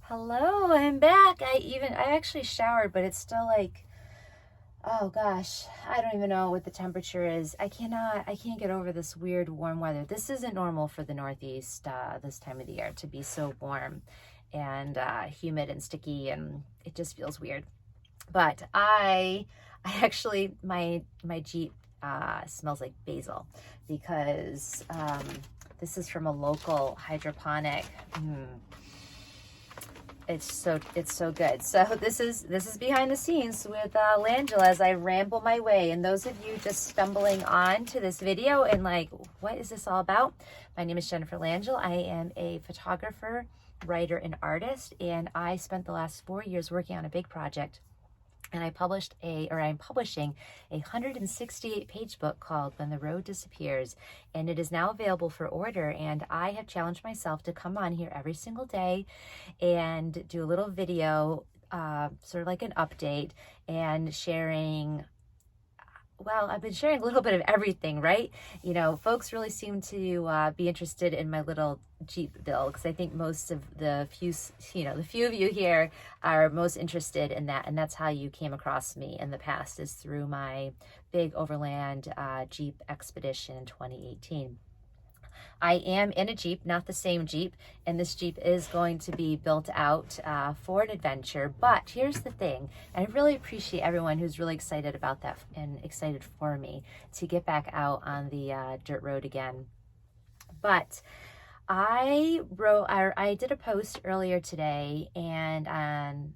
Hello, I'm back. I actually showered, but it's still like, oh gosh, I don't even know what the temperature is. I can't get over this weird warm weather. This isn't normal for the Northeast this time of the year to be so warm and humid and sticky, and it just feels weird. But I actually, my Jeep smells like basil because this is from a local hydroponic. It's so good. So this is behind the scenes with Langela as I ramble my way. And those of you just stumbling on to this video and like, what is this all about? My name is Jennifer Langell. I am a photographer, writer, and artist, and I spent the last 4 years working on a big project. And I'm publishing a 168-page book called When the Road Disappears, and it is now available for order. And I have challenged myself to come on here every single day and do a little video, sort of like an update, and sharing. Well, I've been sharing a little bit of everything, right? You know, folks really seem to be interested in my little Jeep build because I think most of the few of you here are most interested in that, and that's how you came across me in the past, is through my big overland Jeep expedition in 2018. I am in a Jeep, not the same Jeep, and this Jeep is going to be built out for an adventure. But here's the thing, and I really appreciate everyone who's really excited about that and excited for me to get back out on the dirt road again. But I did a post earlier today, and on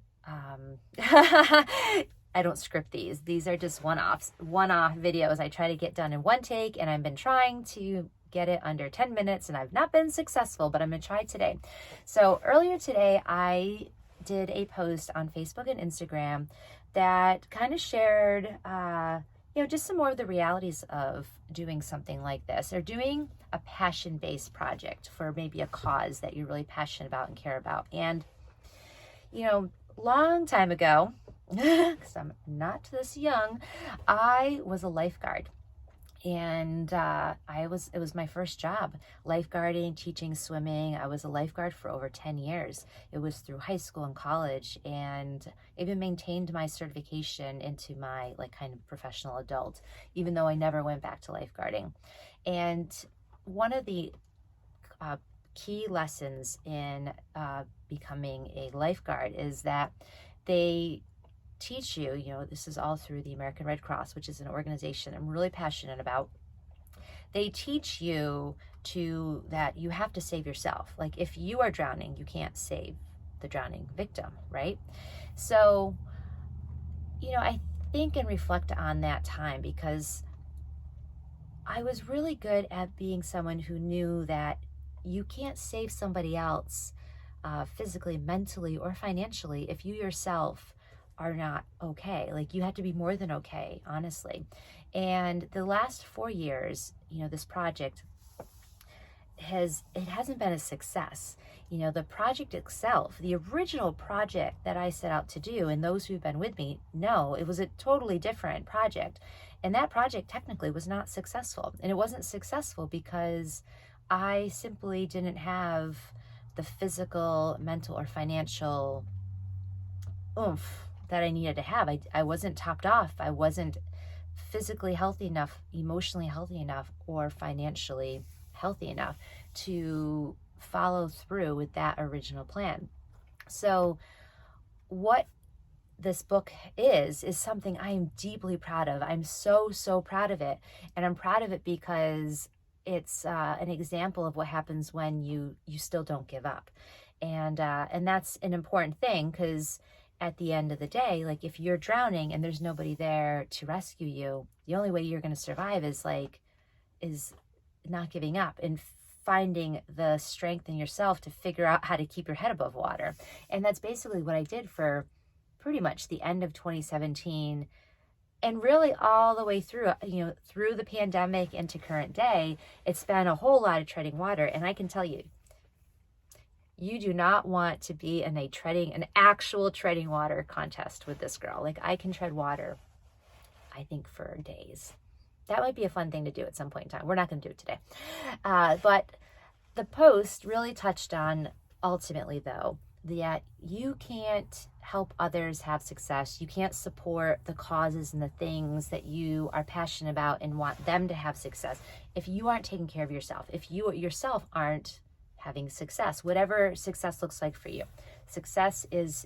I don't script these. These are just one-off videos I try to get done in one take, and I've been trying to get it under 10 minutes and I've not been successful, but I'm gonna try today. So earlier today, I did a post on Facebook and Instagram that kind of shared, just some more of the realities of doing something like this, or doing a passion-based project for maybe a cause that you're really passionate about and care about. And, long time ago, because I'm not this young, I was a lifeguard. And it was my first job, lifeguarding, teaching swimming. I was a lifeguard for over 10 years. It was through high school and college, and even maintained my certification into my kind of professional adult, even though I never went back to lifeguarding. And one of the key lessons in becoming a lifeguard is that they teach you, this is all through the American Red Cross, which is an organization I'm really passionate about. They teach you that you have to save yourself. Like if you are drowning, you can't save the drowning victim, right? So, I think and reflect on that time because I was really good at being someone who knew that you can't save somebody else physically, mentally, or financially if you yourself are not okay. Like you have to be more than okay, honestly. And the last 4 years, this project hasn't been a success. The project itself, the original project that I set out to do, and those who've been with me know it was a totally different project. And that project technically was not successful. And it wasn't successful because I simply didn't have the physical, mental, or financial oomph that I needed to have. I wasn't topped off. I wasn't physically healthy enough, emotionally healthy enough, or financially healthy enough to follow through with that original plan. So what this book is something I am deeply proud of. I'm so proud of it. And I'm proud of it because it's an example of what happens when you still don't give up. And that's an important thing, because at the end of the day, like if you're drowning and there's nobody there to rescue you, the only way you're going to survive is not giving up and finding the strength in yourself to figure out how to keep your head above water. And that's basically what I did for pretty much the end of 2017 and really all the way through, through the pandemic into current day. It's been a whole lot of treading water. And I can tell you, you do not want to be in an actual treading water contest with this girl. Like I can tread water, I think, for days. That might be a fun thing to do at some point in time. We're not going to do it today. But the post really touched on, ultimately though, that you can't help others have success. You can't support the causes and the things that you are passionate about and want them to have success if you aren't taking care of yourself, if you yourself aren't having success, whatever success looks like for you. Success is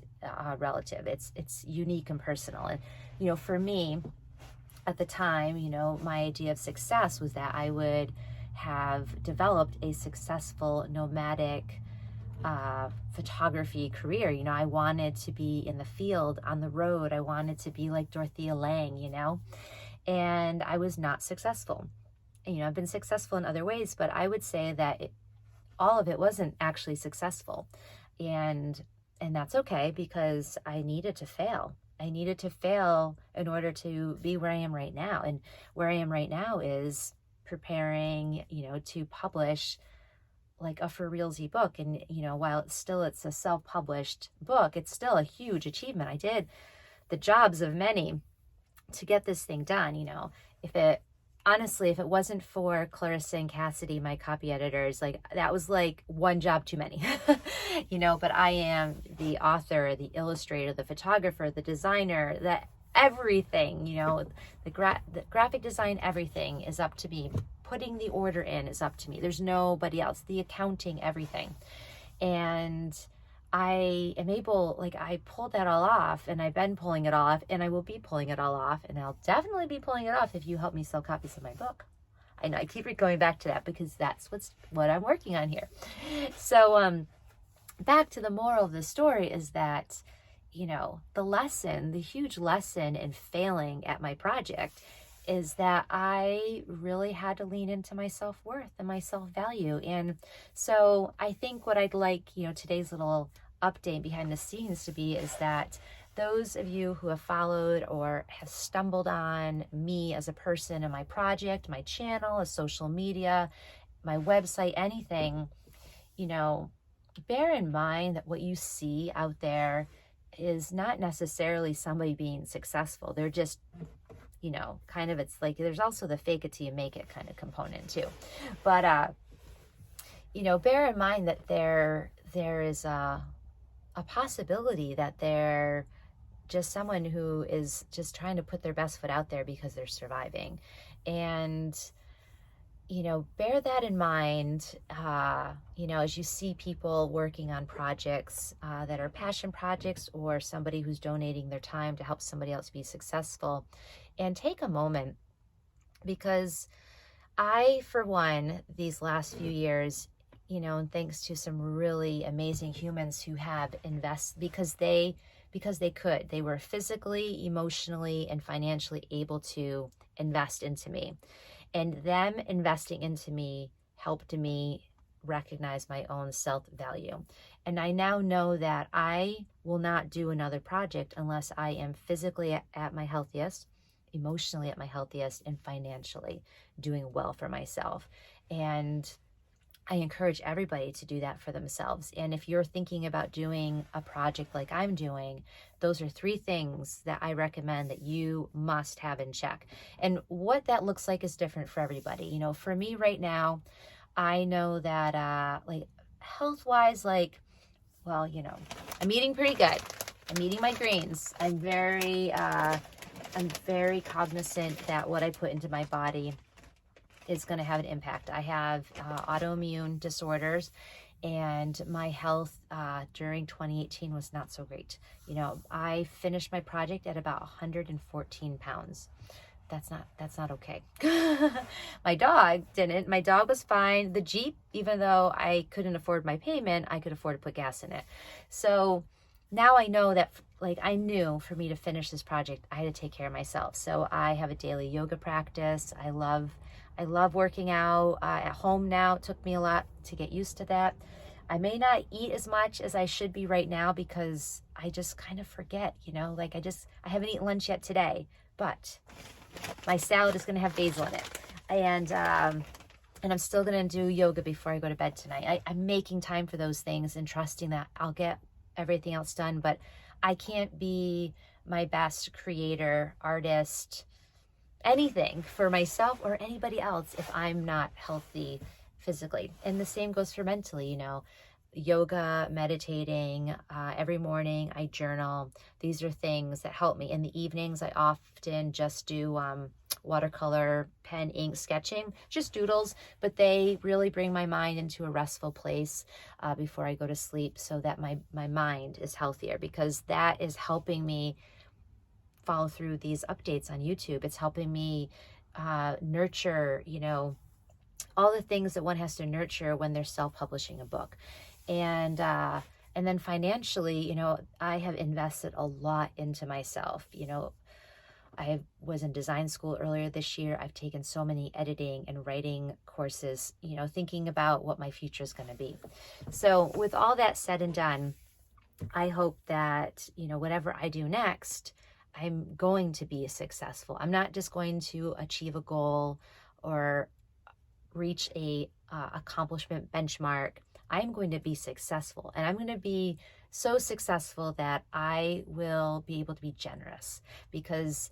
relative. It's unique and personal. And, you know, for me at the time, you know, my idea of success was that I would have developed a successful nomadic photography career. You know, I wanted to be in the field, on the road. I wanted to be like Dorothea Lange, you know, and I was not successful. You know, I've been successful in other ways, but I would say that all of it wasn't actually successful. And that's okay, because I needed to fail. I needed to fail in order to be where I am right now. And where I am right now is preparing, you know, to publish like a for realsy book. And, you know, while it's a self-published book, it's still a huge achievement. I did the jobs of many to get this thing done. You know, if it wasn't for Clarissa and Cassidy, my copy editors, like that was like one job too many, you know, but I am the author, the illustrator, the photographer, the designer, everything, you know, the graphic design, everything is up to me. Putting the order in is up to me. There's nobody else. The accounting, everything. And I am able, like, I pulled that all off, and I've been pulling it off, and I will be pulling it all off, and I'll definitely be pulling it off if you help me sell copies of my book. I know I keep going back to that because that's what I'm working on here. So back to the moral of the story is that, you know, the huge lesson in failing at my project is that I really had to lean into my self-worth and my self-value. And so I think what I'd like, you know, today's little update behind the scenes to be is that those of you who have followed or have stumbled on me as a person and my project, my channel, a social media, my website, anything, you know, bear in mind that what you see out there is not necessarily somebody being successful. They're just, you know, kind of, it's like there's also the fake it till you make it kind of component too. But you know, bear in mind that there is a possibility that they're just someone who is just trying to put their best foot out there because they're surviving. And, you know, bear that in mind, you know, as you see people working on projects that are passion projects, or somebody who's donating their time to help somebody else be successful. And take a moment, because I, for one, these last few years, you know, and thanks to some really amazing humans who have invested because they could. They were physically, emotionally, and financially able to invest into me. And them investing into me helped me recognize my own self-value. And I now know that I will not do another project unless I am physically at my healthiest, emotionally at my healthiest, and financially doing well for myself. And I encourage everybody to do that for themselves. And if you're thinking about doing a project like I'm doing, those are 3 things that I recommend that you must have in check. And what that looks like is different for everybody. You know, for me right now, I know that like health-wise, like, well, you know, I'm eating pretty good. I'm eating my greens. I'm very cognizant that what I put into my body is going to have an impact. I have autoimmune disorders, and my health during 2018 was not so great. You know, I finished my project at about 114 pounds. That's not okay. My dog didn't. My dog was fine. The Jeep, even though I couldn't afford my payment, I could afford to put gas in it. So now I know that, like, I knew for me to finish this project, I had to take care of myself. So I have a daily yoga practice. I love working out at home now. It took me a lot to get used to that. I may not eat as much as I should be right now because I just kind of forget, you know, like I haven't eaten lunch yet today, but my salad is going to have basil in it. And I'm still going to do yoga before I go to bed tonight. I'm making time for those things and trusting that I'll get everything else done, but I can't be my best creator, artist, anything for myself or anybody else if I'm not healthy physically. And the same goes for mentally. You know, yoga, meditating. Every morning I journal. These are things that help me. In the evenings, I often just do watercolor, pen, ink, sketching, just doodles, but they really bring my mind into a restful place before I go to sleep, so that my mind is healthier, because that is helping me follow through these updates on YouTube. It's helping me nurture, all the things that one has to nurture when they're self-publishing a book. And then financially, I have invested a lot into myself. I was in design school earlier this year. I've taken so many editing and writing courses, thinking about what my future is going to be. So with all that said and done, I hope that, whatever I do next, I'm going to be successful. I'm not just going to achieve a goal or reach a accomplishment benchmark. I'm going to be successful, and I'm going to be so successful that I will be able to be generous, because,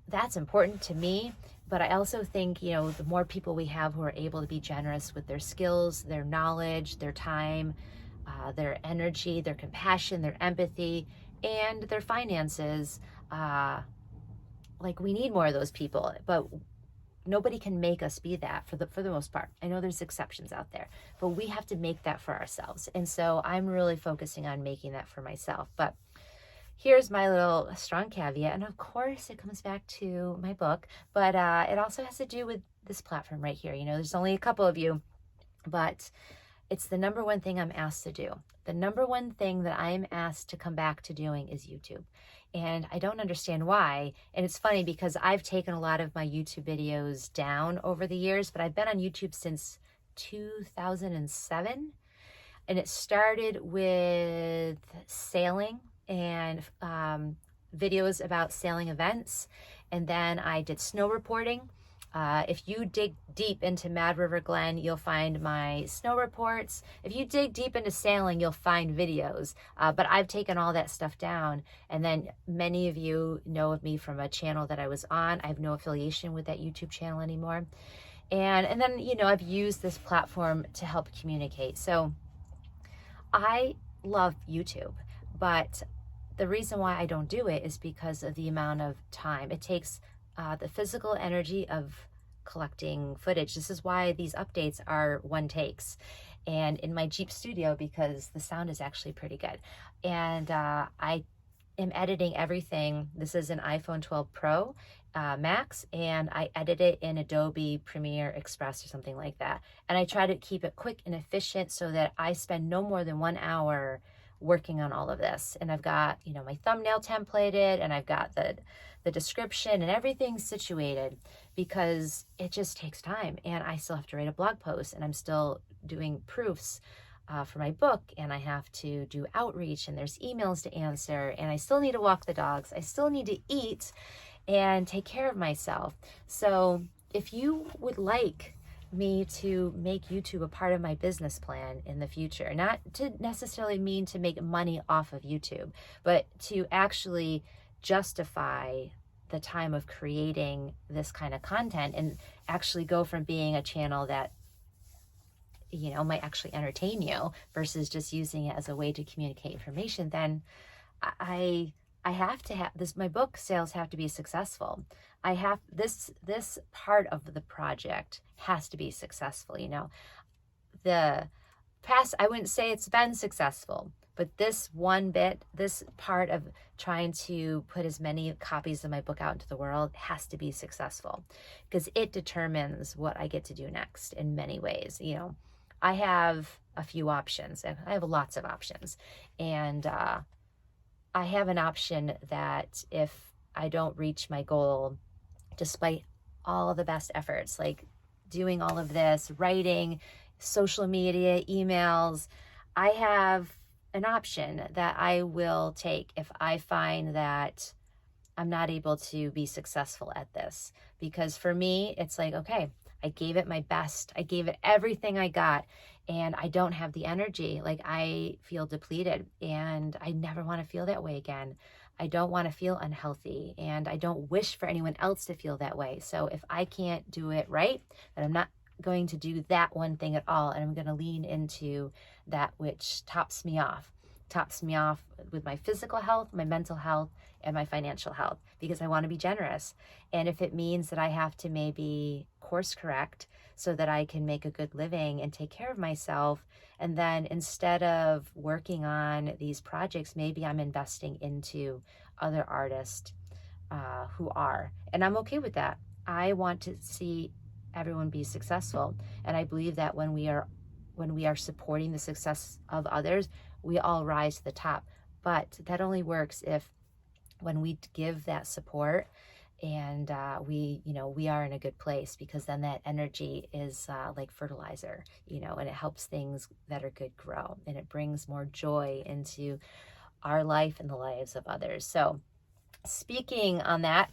that's important to me. But I also think, the more people we have who are able to be generous with their skills, their knowledge, their time, their energy, their compassion, their empathy, and their finances, we need more of those people. But nobody can make us be that for the most part. I know there's exceptions out there, but we have to make that for ourselves. And so I'm really focusing on making that for myself. But here's my little strong caveat. And of course it comes back to my book, but it also has to do with this platform right here. There's only a couple of you, but it's the number one thing I'm asked to do. The number one thing that I'm asked to come back to doing is YouTube. And I don't understand why. And it's funny because I've taken a lot of my YouTube videos down over the years, but I've been on YouTube since 2007. And it started with sailing and videos about sailing events. And then I did snow reporting. If you dig deep into Mad River Glen, you'll find my snow reports. If you dig deep into sailing, you'll find videos. But I've taken all that stuff down. And then many of you know of me from a channel that I was on. I have no affiliation with that YouTube channel anymore. And then, I've used this platform to help communicate. So I love YouTube, but the reason why I don't do it is because of the amount of time it takes. The physical energy of collecting footage. This is why these updates are one takes, and in my Jeep Studio, because the sound is actually pretty good. And I am editing everything. This is an iPhone 12 Pro Max, and I edit it in Adobe Premiere Express or something like that. And I try to keep it quick and efficient so that I spend no more than 1 hour working on all of this. And I've got, my thumbnail templated, and I've got the description and everything situated, because it just takes time. And I still have to write a blog post, and I'm still doing proofs for my book, and I have to do outreach, and there's emails to answer, and I still need to walk the dogs. I still need to eat and take care of myself. So if you would like me to make YouTube a part of my business plan in the future, not to necessarily mean to make money off of YouTube, but to actually justify the time of creating this kind of content and actually go from being a channel that might actually entertain you versus just using it as a way to communicate information, then I have to have this. My book sales have to be successful. I have this part of the project has to be successful. The past, I wouldn't say it's been successful, but this part of trying to put as many copies of my book out into the world has to be successful, because it determines what I get to do next in many ways. I have a few options, and I have lots of options. And I have an option that if I don't reach my goal, despite all the best efforts, like doing all of this, writing, social media, emails, I have an option that I will take if I find that I'm not able to be successful at this. Because for me, it's like, okay, I gave it my best. I gave it everything I got, and I don't have the energy. Like, I feel depleted, and I never want to feel that way again. I don't want to feel unhealthy, and I don't wish for anyone else to feel that way. So if I can't do it right, then I'm not going to do that one thing at all, and I'm going to lean into that which tops me off with my physical health, my mental health, and my financial health, because I want to be generous. And if it means that I have to maybe course correct so that I can make a good living and take care of myself, and then instead of working on these projects, maybe I'm investing into other artists who are, and I'm okay with that. I want to see everyone be successful, and I believe that when we are supporting the success of others, we all rise to the top. But that only works if when we give that support and we are in a good place, because then that energy is like fertilizer, and it helps things that are good grow, and it brings more joy into our life and the lives of others. So speaking on that,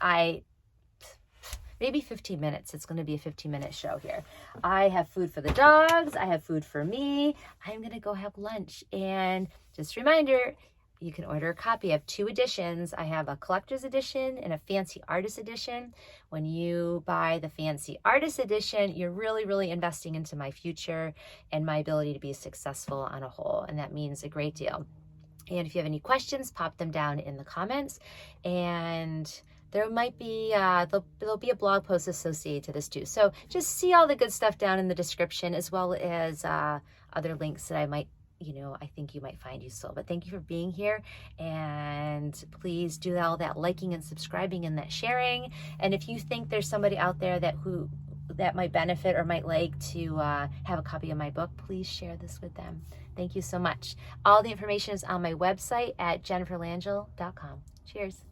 maybe 15 minutes. It's going to be a 15-minute show here. I have food for the dogs. I have food for me. I'm going to go have lunch. And just a reminder, you can order a copy. I have 2 editions. I have a collector's edition and a fancy artist edition. When you buy the fancy artist edition, you're really, really investing into my future and my ability to be successful on a whole. And that means a great deal. And if you have any questions, pop them down in the comments. And there might be, there'll be a blog post associated to this too. So just see all the good stuff down in the description, as well as other links that I think you might find useful. But thank you for being here, and please do all that liking and subscribing and that sharing. And if you think there's somebody out there that might benefit or might like to have a copy of my book, please share this with them. Thank you so much. All the information is on my website at jenniferlangel.com. Cheers.